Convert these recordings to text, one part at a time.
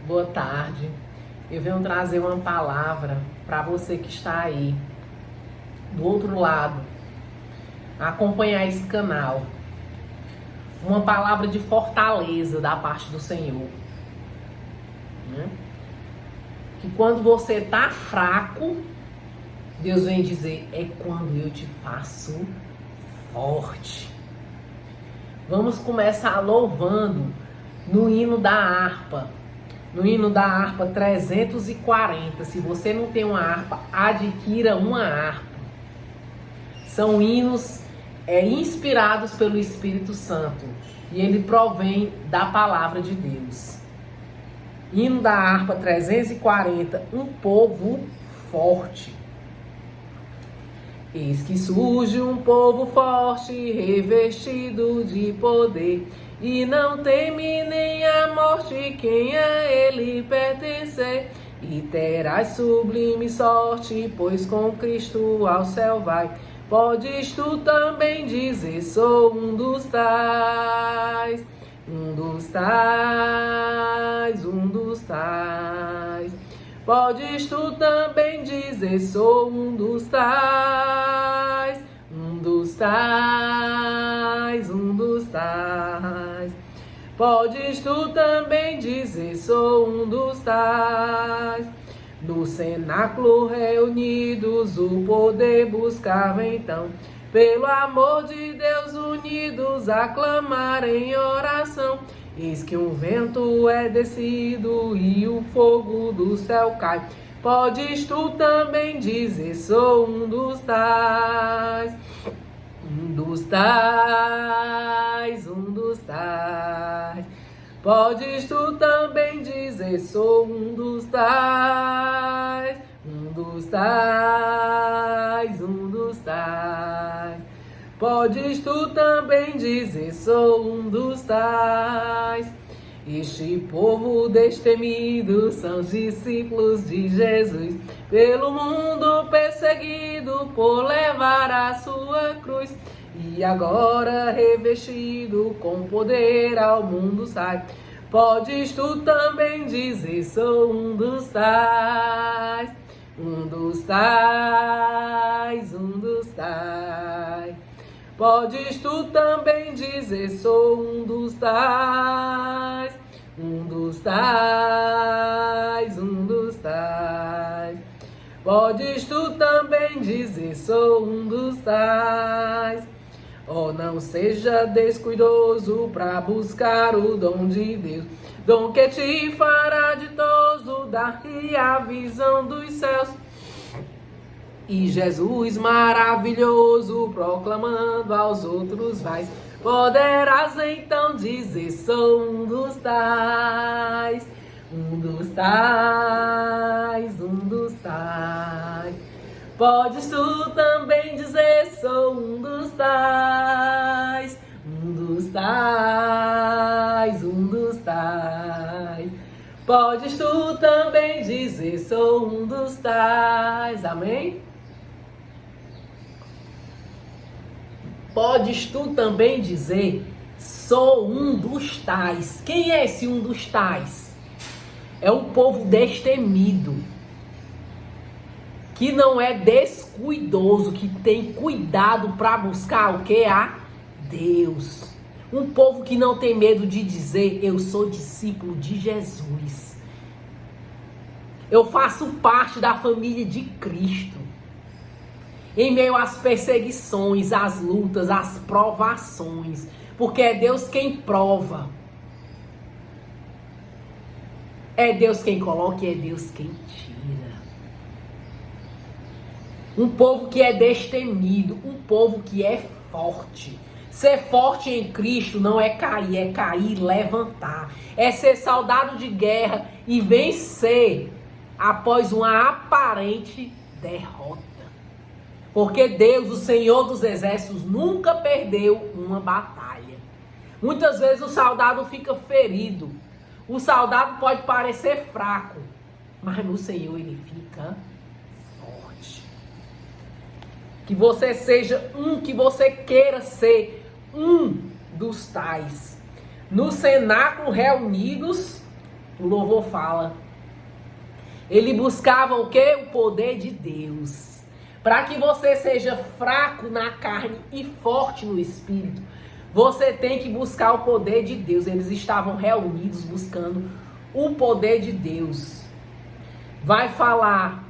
Boa tarde. Eu venho trazer uma palavra para você que está aí, do outro lado, a acompanhar esse canal. Uma palavra de fortaleza da parte do Senhor. Né? Que quando você está fraco, Deus vem dizer, é quando eu te faço forte. Vamos começar louvando no hino da harpa. No hino da harpa 340. Se você não tem uma harpa, adquira uma harpa. São hinos inspirados pelo Espírito Santo. E ele provém da palavra de Deus. Hino da harpa 340. Um povo forte. Eis que surge um povo forte, revestido de poder, e não teme nem a morte quem a ele pertencer. E terás sublime sorte, pois com Cristo ao céu vai. Podes tu também dizer, sou um dos tais, um dos tais, um dos tais. Podes tu também dizer, sou um dos tais, um dos tais, um dos tais. Podes tu também dizer, sou um dos tais. No cenáculo reunidos o poder buscava então, pelo amor de Deus unidos a clamar em oração. Eis que um vento é descido e o fogo do céu cai. Podes tu também dizer, sou um dos tais, um dos tais, um dos tais. Podes tu também dizer, sou um dos tais, um dos tais, um dos tais. Podes tu também dizer, sou um dos tais. Este povo destemido são os discípulos de Jesus, pelo mundo perseguido por levar a sua cruz. E agora revestido com poder ao mundo sai. Podes tu também dizer, sou um dos tais, um dos tais, um dos tais. Podes tu também dizer, sou um dos tais, um dos tais, um dos tais. Podes tu também dizer, sou um dos tais. Oh, não seja descuidoso para buscar o dom de Deus, dom que te fará ditoso, dar-te a visão dos céus. E Jesus maravilhoso, proclamando aos outros vais, poderás então dizer, sou um dos tais, um dos tais, um dos tais. Podes tu também dizer, sou um dos tais, um dos tais, um dos tais. Podes tu também dizer, sou um dos tais. Amém? Podes tu também dizer, sou um dos tais. Quem é esse um dos tais? É um povo destemido, que não é descuidoso, que tem cuidado para buscar o que? A Deus. Um povo que não tem medo de dizer, eu sou discípulo de Jesus. Eu faço parte da família de Cristo. Em meio às perseguições, às lutas, às provações. Porque é Deus quem prova. É Deus quem coloca e é Deus quem tira. Um povo que é destemido, um povo que é forte. Ser forte em Cristo não é cair e levantar. É ser soldado de guerra e vencer após uma aparente derrota. Porque Deus, o Senhor dos Exércitos, nunca perdeu uma batalha. Muitas vezes o soldado fica ferido. O soldado pode parecer fraco, mas no Senhor ele fica forte. Que você seja que você queira ser um dos tais. No cenáculo reunidos O louvor fala. Ele buscava o quê? O poder de Deus. Para que você seja fraco na carne e forte no espírito, você tem que buscar o poder de Deus. Eles estavam reunidos buscando o poder de Deus. Vai falar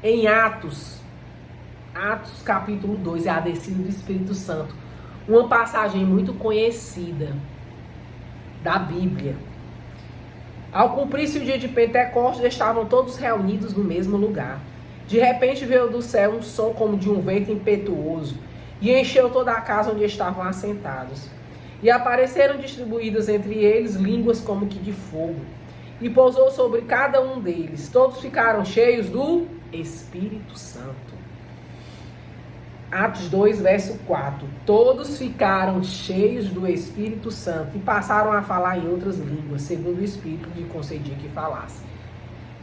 em Atos capítulo 2, é a descida do Espírito Santo. Uma passagem muito conhecida da Bíblia. Ao cumprir-se o dia de Pentecostes, estavam todos reunidos no mesmo lugar. De repente veio do céu um som como de um vento impetuoso e encheu toda a casa onde estavam assentados. E apareceram distribuídas entre eles línguas como que de fogo, e pousou sobre cada um deles. Todos ficaram cheios do Espírito Santo. Atos 2, verso 4. Todos ficaram cheios do Espírito Santo e passaram a falar em outras línguas, segundo o Espírito lhe concedia que falasse.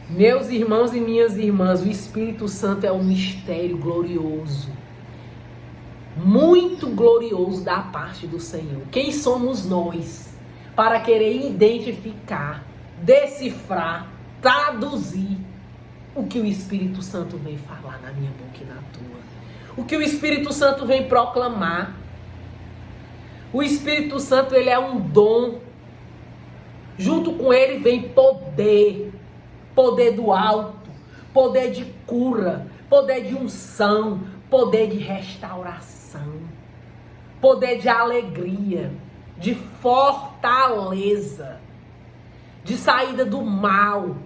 Meus irmãos e minhas irmãs, o Espírito Santo é um mistério glorioso. Muito glorioso da parte do Senhor. Quem somos nós para querer identificar, decifrar, traduzir o que o Espírito Santo vem falar na minha boca e na tua? O que o Espírito Santo vem proclamar? O Espírito Santo, ele é um dom. Junto com ele vem poder. Poder do alto. Poder de cura. Poder de unção. Poder de restauração. Poder de alegria. De fortaleza. De saída do mal.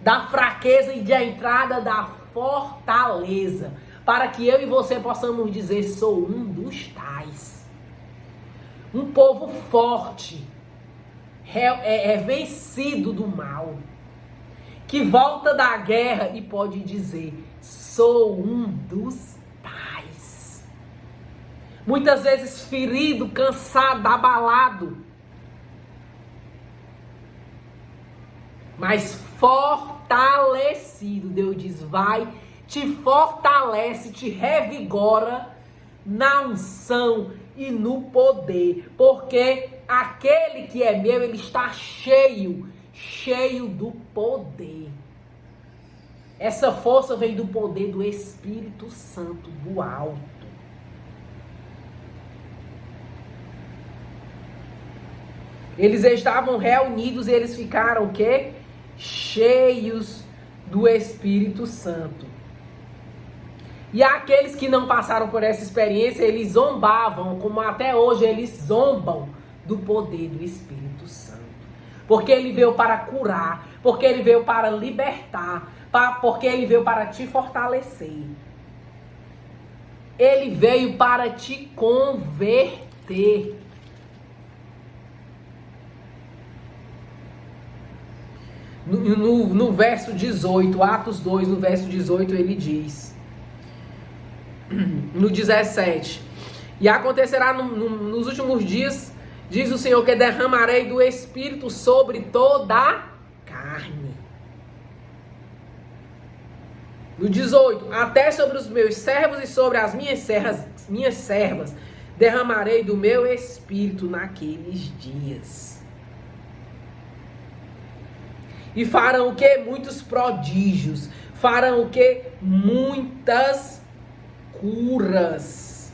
Da fraqueza e de entrada da fortaleza, para que eu e você possamos dizer: sou um dos tais. Um povo forte, vencido do mal, que volta da guerra e pode dizer: sou um dos tais. Muitas vezes ferido, cansado, abalado, mas fortalecido. Deus diz: vai, te fortalece, te revigora na unção e no poder, porque aquele que é meu, ele está cheio do poder. Essa força vem do poder do Espírito Santo do alto. Eles estavam reunidos e eles ficaram o quê? Cheios do Espírito Santo. E aqueles que não passaram por essa experiência, eles zombavam, como até hoje eles zombam do poder do Espírito Santo. Porque ele veio para curar, porque ele veio para libertar, porque ele veio para te fortalecer. Ele veio para te converter. No verso 18, Atos 2, no verso 18, ele diz, no 17, e acontecerá nos últimos dias, diz o Senhor, que derramarei do Espírito sobre toda a carne. No 18, até sobre os meus servos e sobre as minhas servas, derramarei do meu Espírito naqueles dias. E farão o que? Muitos prodígios. Farão o que? Muitas curas.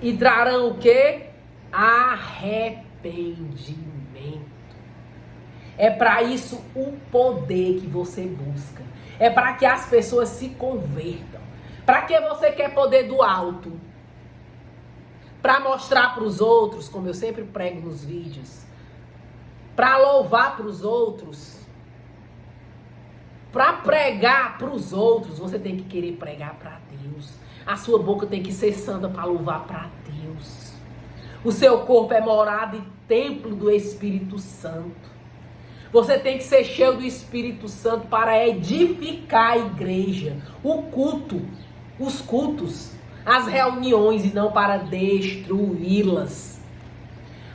E trarão o que? Arrependimento. É para isso o poder que você busca. É para que as pessoas se convertam. Para que você quer poder do alto? Para mostrar para os outros, como eu sempre prego nos vídeos. Para louvar para os outros. Para pregar para os outros, você tem que querer pregar para Deus. A sua boca tem que ser santa para louvar para Deus. O seu corpo é morada e templo do Espírito Santo. Você tem que ser cheio do Espírito Santo para edificar a igreja, o culto, os cultos, as reuniões, e não para destruí-las.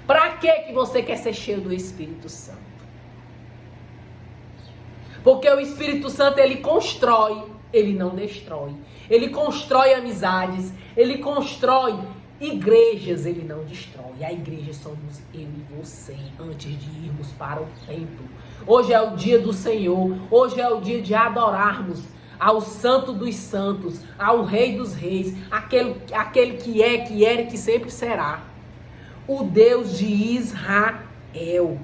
Para que você quer ser cheio do Espírito Santo? Porque o Espírito Santo, ele constrói, ele não destrói. Ele constrói amizades, ele constrói Igrejas ele não destrói. A igreja somos eu e você antes de irmos para o templo. Hoje é o dia do Senhor. Hoje é o dia de adorarmos ao Santo dos Santos, ao Rei dos Reis, aquele que é, que era e que sempre será. O Deus de Israel.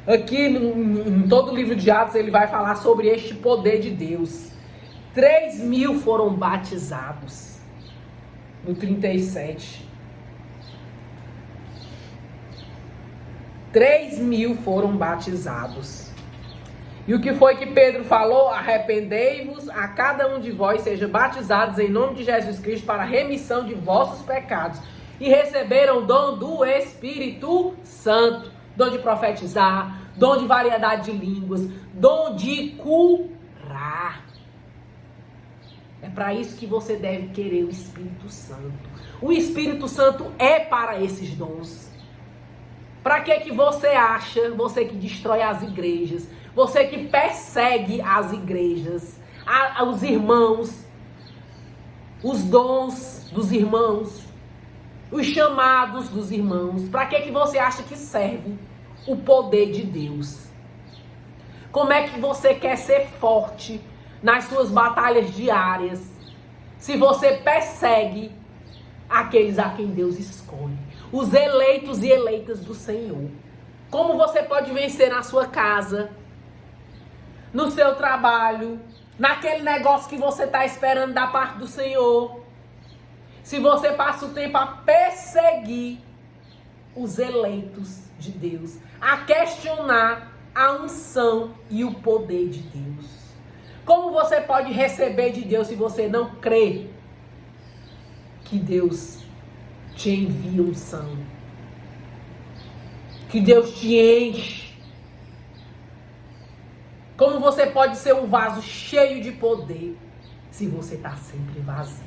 Aqui em todo o livro de Atos ele vai falar sobre este poder de Deus. 3.000 foram batizados no 37. 3.000 foram batizados. E o que foi que Pedro falou? Arrependei-vos, a cada um de vós seja batizados em nome de Jesus Cristo para a remissão de vossos pecados. E receberam o dom do Espírito Santo. Dom de profetizar, dom de variedade de línguas, dom de curar. É para isso que você deve querer o Espírito Santo. O Espírito Santo é para esses dons. Para que você acha, você que destrói as igrejas, você que persegue as igrejas, os irmãos, os dons dos irmãos, os chamados dos irmãos, para que você acha que serve o poder de Deus? Como é que você quer ser forte nas suas batalhas diárias se você persegue aqueles a quem Deus escolhe, os eleitos e eleitas do Senhor? Como você pode vencer na sua casa, no seu trabalho, naquele negócio que você está esperando da parte do Senhor, se você passa o tempo a perseguir os eleitos de Deus, a questionar a unção e o poder de Deus? Como você pode receber de Deus se você não crê que Deus te envia unção? Que Deus te enche? Como você pode ser um vaso cheio de poder se você está sempre vazio?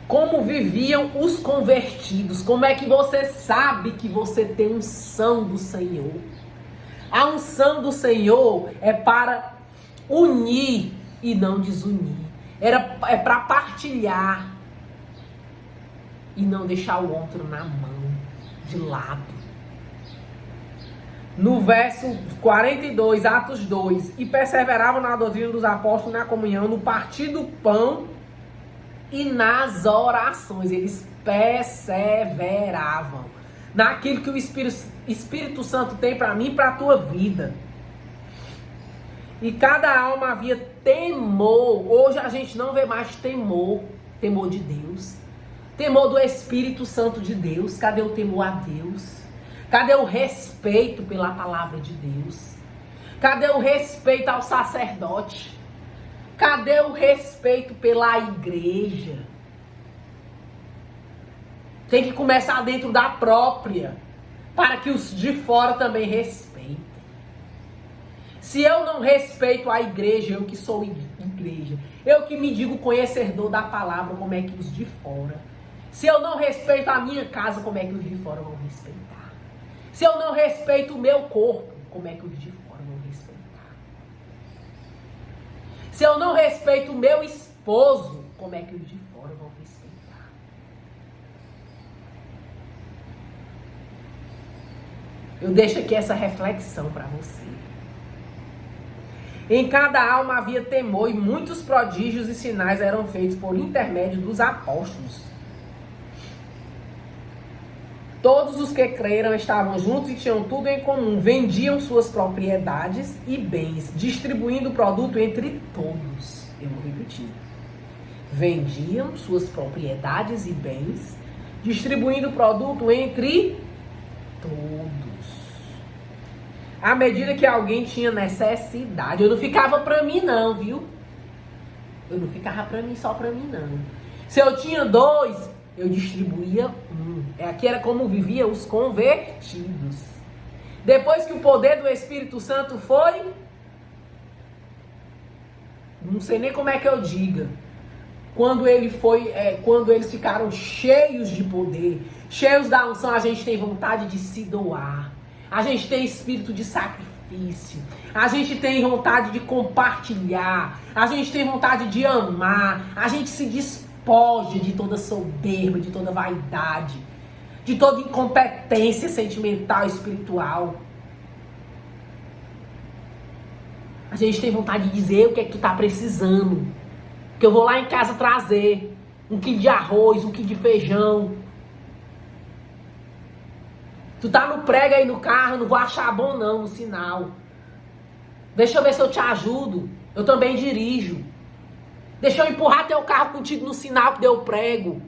Como viviam os convertidos? Como é que você sabe que você tem unção do Senhor? A unção do Senhor é para unir e não desunir. É para partilhar e não deixar o outro na mão, de lado. No verso 42, Atos 2, e perseveravam na doutrina dos apóstolos, na comunhão, no partir do pão e nas orações. Eles perseveravam naquilo que o Espírito Santo tem para mim e para a tua vida. E cada alma havia temor. Hoje a gente não vê mais temor. Temor de Deus. Temor do Espírito Santo de Deus. Cadê o temor a Deus? Cadê o respeito pela palavra de Deus? Cadê o respeito ao sacerdote? Cadê o respeito pela igreja? Tem que começar dentro da própria, para que os de fora também respeitem. Se eu não respeito a igreja, eu que sou igreja, eu que me digo conhecedor da palavra, como é que os de fora? Se eu não respeito a minha casa, como é que os de fora vão respeitar? Se eu não respeito o meu corpo, como é que os de fora vão respeitar? Se eu não respeito o meu esposo, como é que os de fora vão respeitar? Eu deixo aqui essa reflexão para você. Em cada alma havia temor e muitos prodígios e sinais eram feitos por intermédio dos apóstolos. Todos os que creram estavam juntos e tinham tudo em comum. Vendiam suas propriedades e bens, distribuindo o produto entre todos. Eu vou repetir. Vendiam suas propriedades e bens, distribuindo o produto entre todos. À medida que alguém tinha necessidade. Eu não ficava pra mim não, viu? Eu não ficava pra mim, só pra mim não. Se eu tinha 2, eu distribuía 1. Aqui era como viviam os convertidos. Depois que o poder do Espírito Santo foi, não sei nem como é que eu diga, quando eles ficaram cheios de poder, cheios da unção, a gente tem vontade de se doar. A gente tem espírito de sacrifício. difícil. A gente tem vontade de compartilhar. A gente tem vontade de amar. A gente se despoja de toda soberba, de toda vaidade, de toda incompetência sentimental e espiritual. A gente tem vontade de dizer o que é que tu tá precisando. Que eu vou lá em casa trazer 1 quilo de arroz, 1 quilo de feijão. Tu tá no prego aí no carro, não vou achar bom não no sinal. Deixa eu ver se eu te ajudo. Eu também dirijo. Deixa eu empurrar teu carro contigo no sinal que deu prego.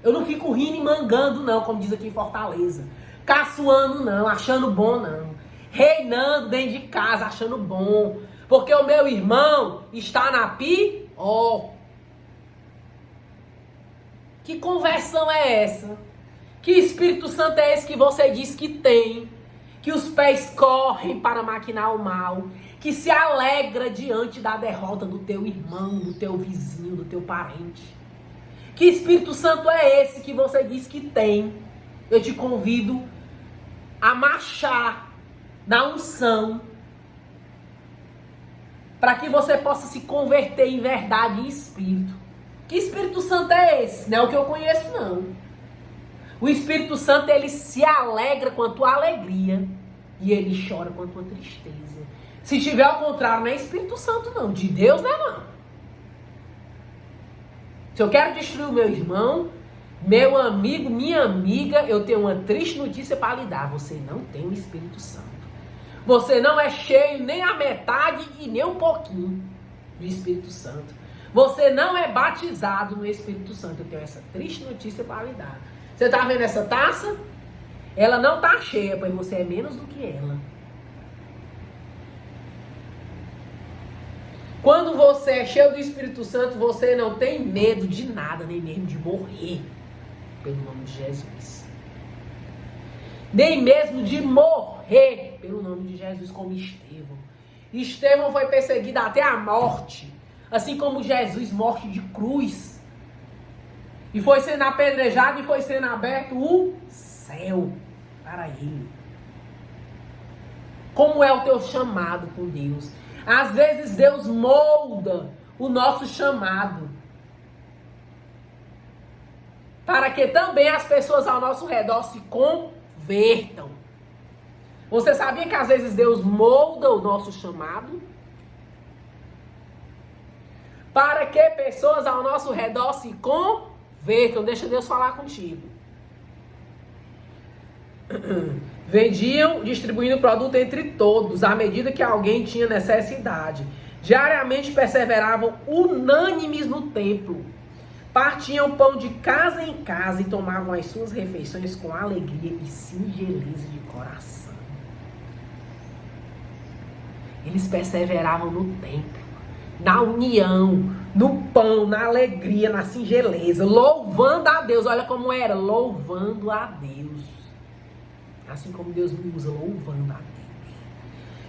Eu não fico rindo e mangando não, como diz aqui em Fortaleza. Caçoando não, achando bom não. Reinando dentro de casa, achando bom. Porque o meu irmão está na pior. Que conversão é essa? Que Espírito Santo é esse que você diz que tem? Que os pés correm para maquinar o mal? Que se alegra diante da derrota do teu irmão, do teu vizinho, do teu parente? Que Espírito Santo é esse que você diz que tem? Eu te convido a marchar na unção, para que você possa se converter em verdade e em espírito. Que Espírito Santo é esse? Não é o que eu conheço, não. O Espírito Santo, ele se alegra com a tua alegria e ele chora com a tua tristeza. Se tiver ao contrário, não é Espírito Santo, não. De Deus, não é, não. Se eu quero destruir o meu irmão, meu amigo, minha amiga, eu tenho uma triste notícia para lhe dar. Você não tem o Espírito Santo. Você não é cheio nem a metade e nem um pouquinho do Espírito Santo. Você não é batizado no Espírito Santo. Eu tenho essa triste notícia para lhe dar. Você está vendo essa taça? Ela não está cheia, pois você é menos do que ela. Quando você é cheio do Espírito Santo, você não tem medo de nada, nem mesmo de morrer. Pelo nome de Jesus. Nem mesmo de morrer, pelo nome de Jesus, como Estevão. Estevão foi perseguido até a morte, assim como Jesus, morte de cruz. E foi sendo apedrejado e foi sendo aberto o céu para ele. Como é o teu chamado com Deus? Às vezes Deus molda o nosso chamado, para que também as pessoas ao nosso redor se convertam. Você sabia que às vezes Deus molda o nosso chamado? Para que pessoas ao nosso redor se convertam. Deixa Deus falar contigo. Vendiam, distribuindo o produto entre todos, à medida que alguém tinha necessidade. Diariamente perseveravam unânimes no templo. Partiam pão de casa em casa e tomavam as suas refeições com alegria e singeleza de coração. Eles perseveravam no templo, na união, no pão, na alegria, na singeleza, louvando a Deus. Olha como era, louvando a Deus. Assim como Deus me usa, louvando a Deus.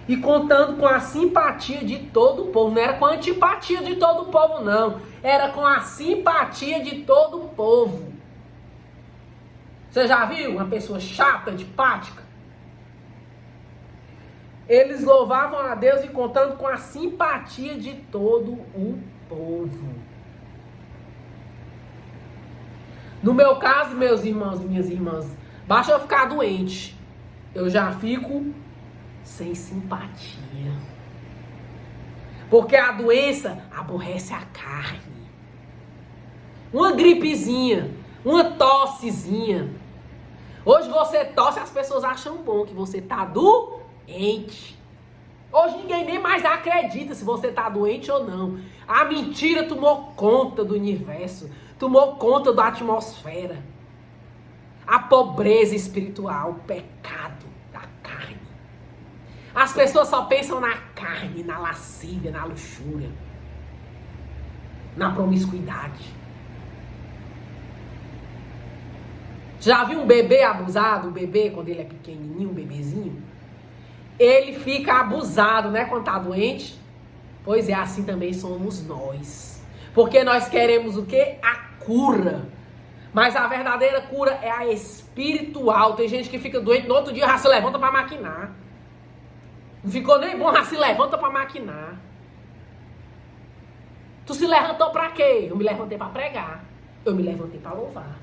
E contando com a simpatia de todo o povo. Não era com a antipatia de todo o povo, não. Era com a simpatia de todo o povo. Você já viu uma pessoa chata, antipática? Eles louvavam a Deus e contando com a simpatia de todo o povo. No meu caso, meus irmãos e minhas irmãs, basta eu ficar doente, eu já fico sem simpatia. Porque a doença aborrece a carne. Uma gripezinha, uma tossezinha. Hoje você tosse, as pessoas acham bom que você tá doente. Hoje ninguém nem mais acredita se você tá doente ou não. A mentira tomou conta do universo, tomou conta da atmosfera. A pobreza espiritual, o pecado da carne. As pessoas só pensam na carne, na lascívia, na luxúria, na promiscuidade. Já viu um bebê abusado? Um bebê, quando ele é pequenininho, um bebezinho? Ele fica abusado, né? Quando tá doente. Pois é, assim também somos nós. Porque nós queremos o quê? A cura. Mas a verdadeira cura é a espiritual. Tem gente que fica doente, no outro dia já se levanta para maquinar. Não ficou nem bom, já se levanta para maquinar. Tu se levantou para quê? Eu me levantei para pregar. Eu me levantei para louvar.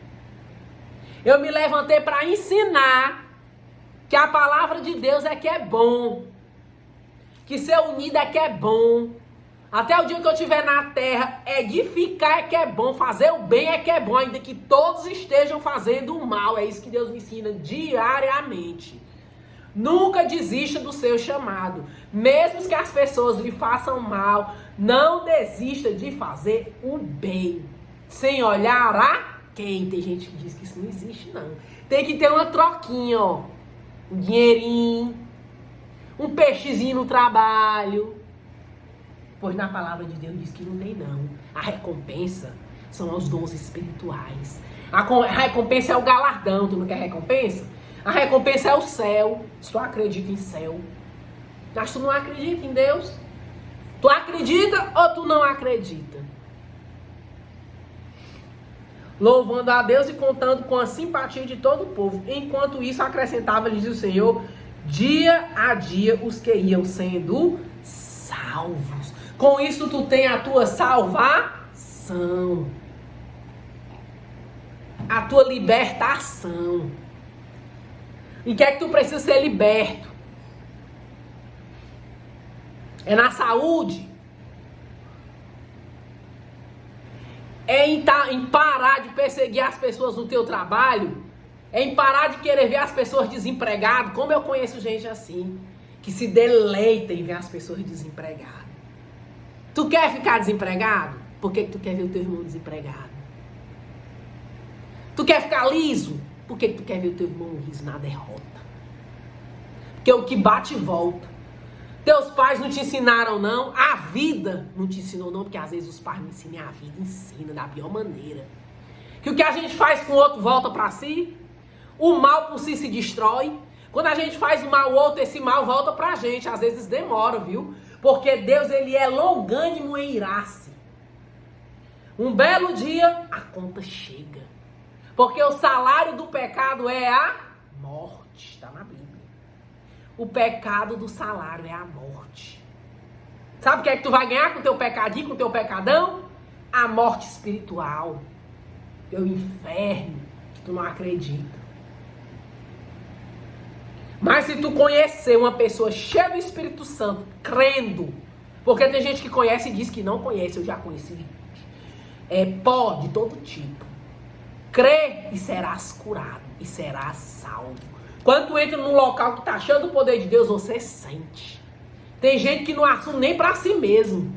Eu me levantei para ensinar que a palavra de Deus é que é bom. Que ser unido é que é bom. Até o dia que eu estiver na terra, edificar é que é bom, fazer o bem é que é bom, ainda que todos estejam fazendo o mal. É isso que Deus me ensina diariamente. Nunca desista do seu chamado. Mesmo que as pessoas lhe façam mal, não desista de fazer o bem. Sem olhar a quem. Tem gente que diz que isso não existe, não. Tem que ter uma troquinha, ó. Um dinheirinho. Um peixezinho no trabalho. Pois na palavra de Deus diz que não tem, não. A recompensa são os dons espirituais. A recompensa é o galardão. Tu não quer recompensa? A recompensa é o céu. Se tu acredita em céu. Mas tu não acredita em Deus? Tu acredita ou tu não acredita? Louvando a Deus e contando com a simpatia de todo o povo. Enquanto isso, acrescentava-lhes o Senhor, dia a dia, os que iam sendo salvos. Com isso, tu tem a tua salvação. A tua libertação. E que é que tu precisa ser liberto? É na saúde? É em parar de perseguir as pessoas no teu trabalho? É em parar de querer ver as pessoas desempregadas? Como eu conheço gente assim, que se deleita em ver as pessoas desempregadas. Tu quer ficar desempregado? Por que tu quer ver o teu irmão desempregado? Tu quer ficar liso? Por que tu quer ver o teu irmão liso na derrota? Porque o que bate volta. Teus pais não te ensinaram, não. A vida não te ensinou, não. Porque às vezes os pais não ensinam, a vida ensina da pior maneira. Que o que a gente faz com o outro volta pra si. O mal por si se destrói. Quando a gente faz o mal ao outro, esse mal volta pra gente. Às vezes demora, viu? Porque Deus, ele é longânimo em irar-se. Um belo dia, a conta chega. Porque o salário do pecado é a morte. Está na Bíblia. O pecado do salário é a morte. Sabe o que é que tu vai ganhar com o teu pecadinho, com o teu pecadão? A morte espiritual. Teu inferno, que tu não acredita. Mas se tu conhecer uma pessoa cheia do Espírito Santo, crendo, porque tem gente que conhece e diz que não conhece, eu já conheci pó de todo tipo. Crê e serás curado, e serás salvo. Quando tu entra num local que tá cheio do poder de Deus, você sente. Tem gente que não assume nem pra si mesmo,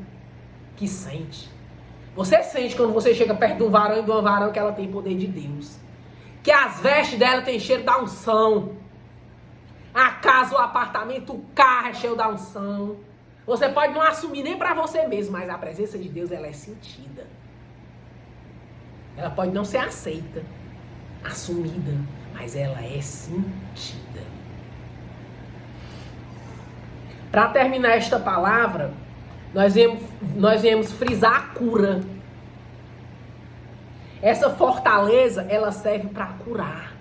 que sente. Você sente quando você chega perto de um varão e de uma varão que ela tem poder de Deus. Que as vestes dela tem cheiro da unção. A casa, o apartamento, o carro é cheio da unção. Você pode não assumir nem pra você mesmo, mas a presença de Deus, ela é sentida. Ela pode não ser aceita, assumida, mas ela é sentida. Para terminar esta palavra, nós viemos frisar a cura. Essa fortaleza, ela serve para curar.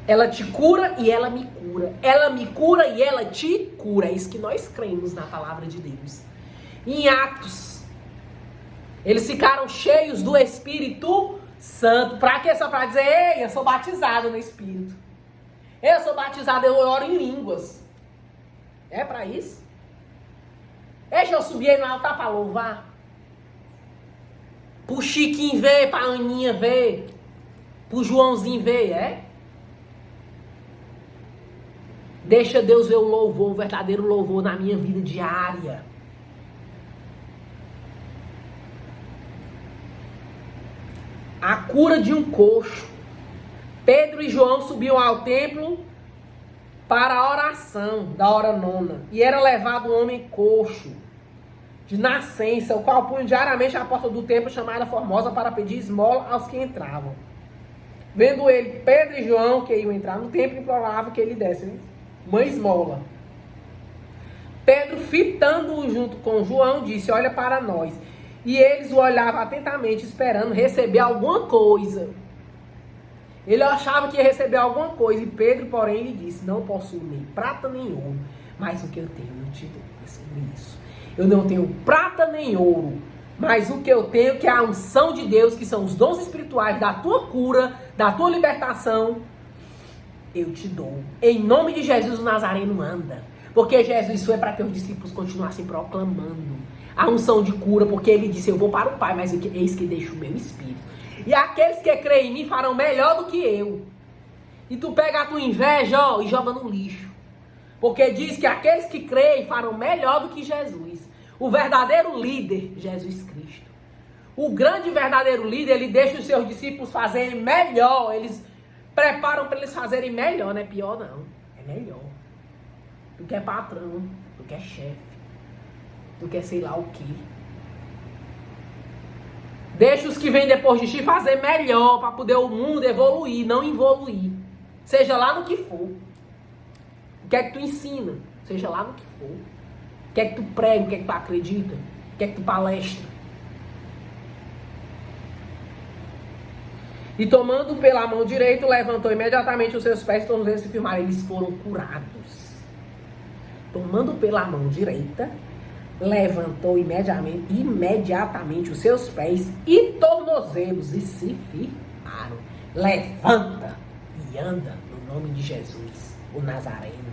Ela te cura e ela me cura. Ela me cura e ela te cura. É isso que nós cremos na palavra de Deus. Em Atos, eles ficaram cheios do Espírito Santo. Pra quê? Só pra dizer, ei, eu sou batizado no Espírito. Eu sou batizado, eu oro em línguas. É pra isso? Deixa eu subir aí no altar pra louvar. Pro Chiquinho ver, pra Aninha ver. Pro Joãozinho ver, é? Deixa Deus ver o louvor, o verdadeiro louvor na minha vida diária. A cura de um coxo. Pedro e João subiam ao templo para a oração da hora nona. E era levado um homem coxo, de nascença, o qual punha diariamente à porta do templo chamada Formosa para pedir esmola aos que entravam. Vendo ele, Pedro e João, que iam entrar no templo, imploravam que ele desse uma esmola. Pedro, fitando-o junto com João, disse, olha para nós. E eles o olhavam atentamente, esperando receber alguma coisa. Ele achava que ia receber alguma coisa. E Pedro, porém, lhe disse: não possuo nem prata nem ouro, mas o que eu tenho eu te dou. É sobre isso. Eu não tenho prata nem ouro, mas o que eu tenho, que é a unção de Deus, que são os dons espirituais da tua cura, da tua libertação, eu te dou. Em nome de Jesus, o Nazareno anda. Porque Jesus foi para que os discípulos continuassem proclamando a unção de cura, porque ele disse: eu vou para o Pai, mas eis que deixo o meu Espírito. E aqueles que creem em mim farão melhor do que eu. E tu pega a tua inveja, ó, e joga no lixo. Porque diz que aqueles que creem farão melhor do que Jesus. O verdadeiro líder, Jesus Cristo. O grande verdadeiro líder, ele deixa os seus discípulos fazerem melhor. Eles preparam para eles fazerem melhor, não é pior não. É melhor. Tu que é patrão, tu que é chefe, tu que é sei lá o quê. Deixa os que vêm depois de ti fazer melhor para poder o mundo evoluir, não involuir. Seja lá no que for. O que é que tu ensina? Seja lá no que for. O que é que tu prega? O que é que tu acredita? O que é que tu palestra? E tomando pela mão direita, levantou imediatamente os seus pés e tornozelos se firmaram. Eles foram curados. Tomando pela mão direita, levantou imediatamente os seus pés e tornozelos e se firmaram. Levanta e anda no nome de Jesus, o Nazareno.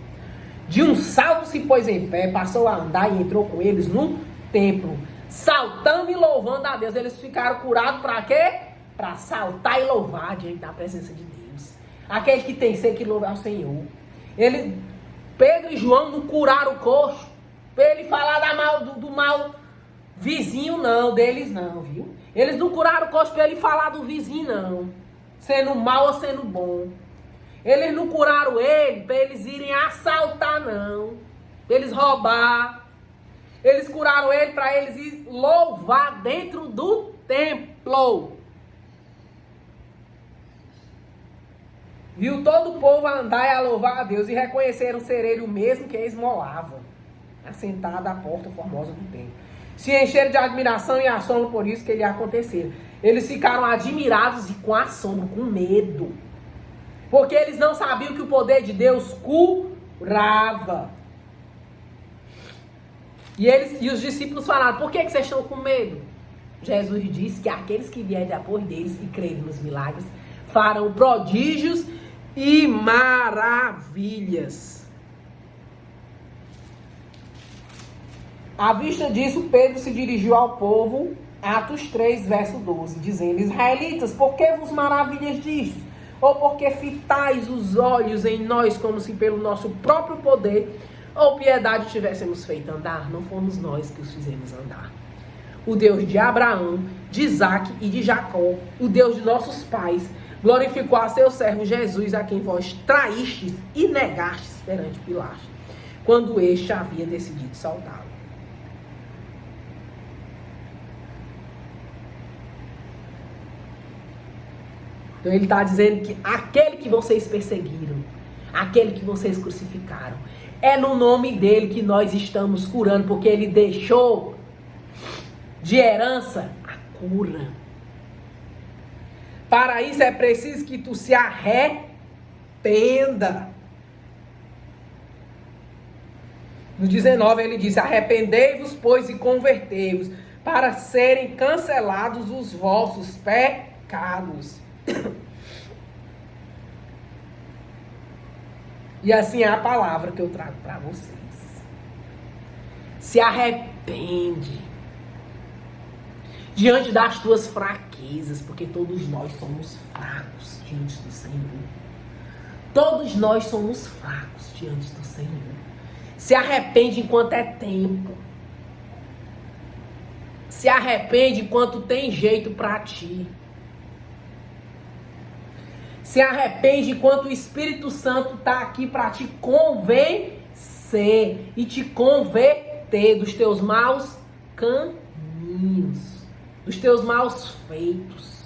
De um salto se pôs em pé, passou a andar e entrou com eles no templo, saltando e louvando a Deus. Eles ficaram curados para quê? Para saltar e louvar diante da presença de Deus. Aquele que tem sede que louvar o Senhor. Pedro e João não curaram o coxo para ele falar do mal vizinho, não, deles não, viu? Eles não curaram o coxo para ele falar do vizinho, não. Sendo mal ou sendo bom. Eles não curaram ele para eles irem assaltar, não. Para eles roubar. Eles curaram ele para eles ir louvar dentro do templo. Viu todo o povo a andar e a louvar a Deus e reconheceram ser ele o mesmo que esmolava, assentado à porta formosa do templo. Se encheram de admiração e assombro por isso que lhe aconteceu. Eles ficaram admirados e com assombro, com medo. Porque eles não sabiam que o poder de Deus curava. E os discípulos falaram: por que vocês estão com medo? Jesus disse que aqueles que vierem depois deles e crerem nos milagres farão prodígios e maravilhas. À vista disso, Pedro se dirigiu ao povo, Atos 3, verso 12, dizendo: israelitas, por que vos maravilhas disto? Ou porque fitais os olhos em nós, como se pelo nosso próprio poder ou piedade tivéssemos feito andar? Não fomos nós que os fizemos andar. O Deus de Abraão, de Isaque e de Jacó, o Deus de nossos pais, glorificou a seu servo Jesus, a quem vós traístes e negastes perante Pilatos, quando este havia decidido soltá-lo. Então ele está dizendo que aquele que vocês perseguiram, aquele que vocês crucificaram, é no nome dele que nós estamos curando, porque ele deixou de herança a cura. Para isso é preciso que tu se arrependa. No 19 ele diz: arrependei-vos, pois, e convertei-vos, para serem cancelados os vossos pecados. E assim é a palavra que eu trago para vocês. Se arrepende diante das tuas fraquezas, porque todos nós somos fracos diante do Senhor. Todos nós somos fracos diante do Senhor. Se arrepende enquanto é tempo. Se arrepende enquanto tem jeito para ti. Se arrepende enquanto o Espírito Santo está aqui para te convencer e te converter dos teus maus caminhos, dos teus maus feitos,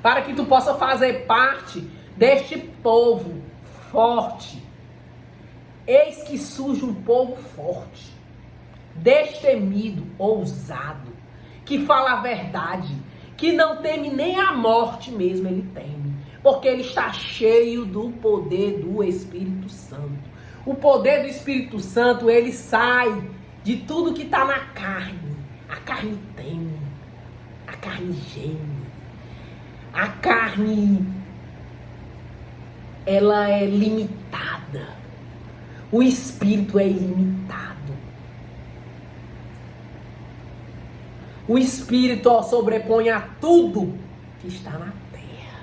para que tu possa fazer parte deste povo forte. Eis que surge um povo forte, destemido, ousado, que fala a verdade, que não teme nem a morte mesmo, ele teme. Porque ele está cheio do poder do Espírito Santo. O poder do Espírito Santo, ele sai de tudo que está na carne. A carne teme, a carne geme, a carne, ela é limitada. O Espírito é ilimitado. O Espírito sobrepõe a tudo que está na terra.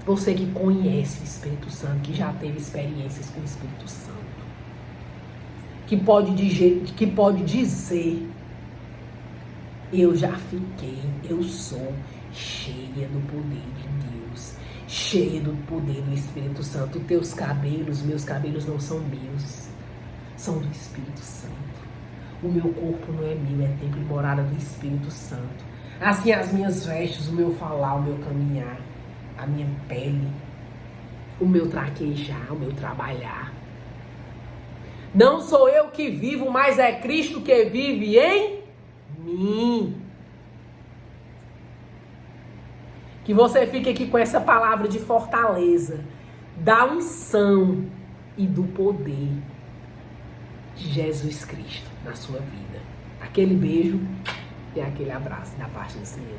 Você que conhece o Espírito Santo, que já teve experiências com o Espírito Santo, que pode dizer, eu já fiquei, eu sou cheia do poder de Deus, cheia do poder do Espírito Santo. Teus cabelos, meus cabelos não são meus, são do Espírito Santo. O meu corpo não é meu, é templo e morada do Espírito Santo. Assim as minhas vestes, o meu falar, o meu caminhar, a minha pele, o meu traquejar, o meu trabalhar. Não sou eu que vivo, mas é Cristo que vive em mim. Que você fique aqui com essa palavra de fortaleza, da unção e do poder de Jesus Cristo na sua vida. Aquele beijo e aquele abraço da parte do Senhor.